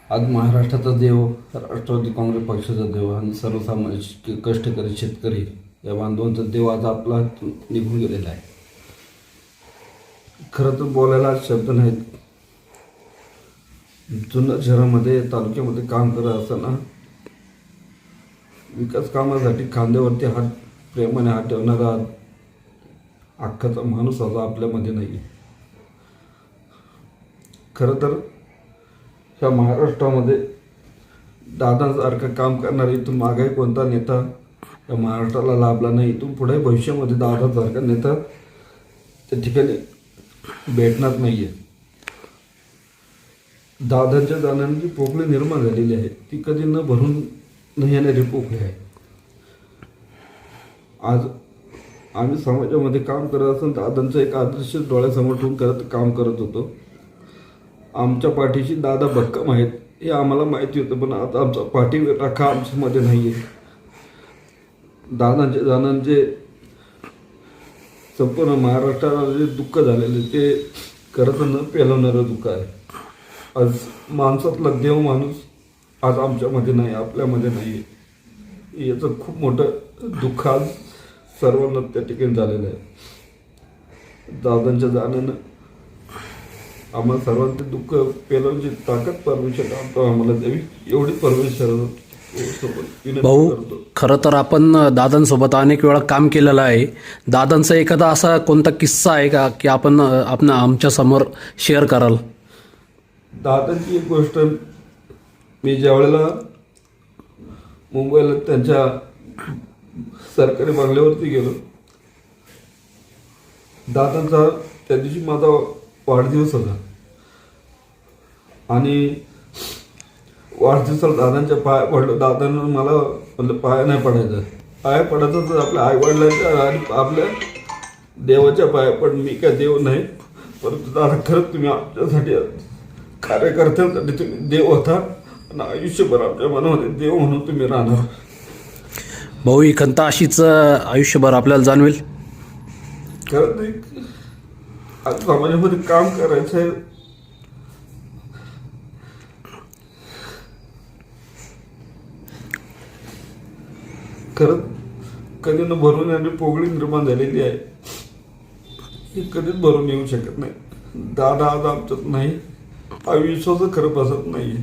आज महाराष्ट्राचा देव, राष्ट्रवादी काँग्रेस पक्षाचा देव आणि सर्वसामान्य कष्टकरी शेतकरी या बांधवांचा देव आज आपला निघून गेलेला आहे. खरं तर बोलायला शब्द नाहीत. जुन्नर शहरामध्ये तालुक्यामध्ये काम करत असताना विकास कामासाठी खांद्यावरती हात प्रेमाने हात ठेवणारा अख्खाचा माणूस आता आपल्यामध्ये नाही. खरं तर ह्या महाराष्ट्रामध्ये दादांसारखं काम करणारा इथून मागे कोणता नेता या महाराष्ट्राला लाभला नाही. इथून पुढे भविष्यामध्ये दादांसारखा नेता त्या ठिकाणी भेटणार नाही आहे. दादांच्या जाण्याने जी पोकळी निर्माण झालेली आहे ती कधी न भरून न येणारी पोकळी आहे. आज आम्ही समाजामध्ये काम करत असताना दादांचं एक आदर्श डोळ्यासमोर ठेवून काम करत होतो. आमच्या पाठीशी दादा भक्कम आहेत हे आम्हाला माहिती होतं, पण आता आमचा पाठीवर राखा आमच्यामध्ये नाही आहे. दादांचे जाण्याचे संपूर्ण महाराष्ट्राला जे दुःख झालेले ते खरं न पेलवणारं दुःख आहे. आज माणसातला देव माणूस आज आमच्यामध्ये नाही, आपल्यामध्ये नाही आहे. याचं खूप मोठं दुःख आज सर्वांना त्या ठिकाणी झालेलं आहे. दादांच्या जाण्यानं आम्हाला सर्वांचे दुःख पेलवण्याची ताकद परमेश्वर आम्हाला द्यावी एवढी परमेश्वर भाऊ, खरं तर आपण दादांसोबत अनेक वेळा काम केलेलं आहे. दादांचा एखादा असा कोणता किस्सा आहे का की आपण आमच्या समोर शेअर कराल? दादांची एक गोष्ट, मी ज्या वेळेला मुंबईला त्यांच्या सरकारी बंगल्यावरती गेलो, दादांचा त्या दिवशी माझा वाढदिवस होता आणि वाढदिवसाला दादांच्या पाया पडलो. दादांना मला म्हणलं पाया नाही पडायचं, पाया पडायचं तर आपल्या आईवडिलांच्या आणि आपल्या देवाच्या पाया पड. मी काय देव नाही, परंतु दादा खरंच तुम्ही आमच्यासाठी कार्यकर्त्यांसाठी तुम्ही देव होता आणि आयुष्यभर आमच्या मनामध्ये देव म्हणून तुम्ही राहणार. भाऊ, ही खंत अशीच आयुष्यभर आपल्याला जाणवेल. खरं नाही, आज समाजामध्ये काम करायचं आहे. खरंच कधी न भरून येणारी पोगळी निर्माण झालेली आहे, ही कधीच भरून येऊ शकत नाही. दादा आज आमच्यात नाही, हा विश्वास खरं बसत नाही.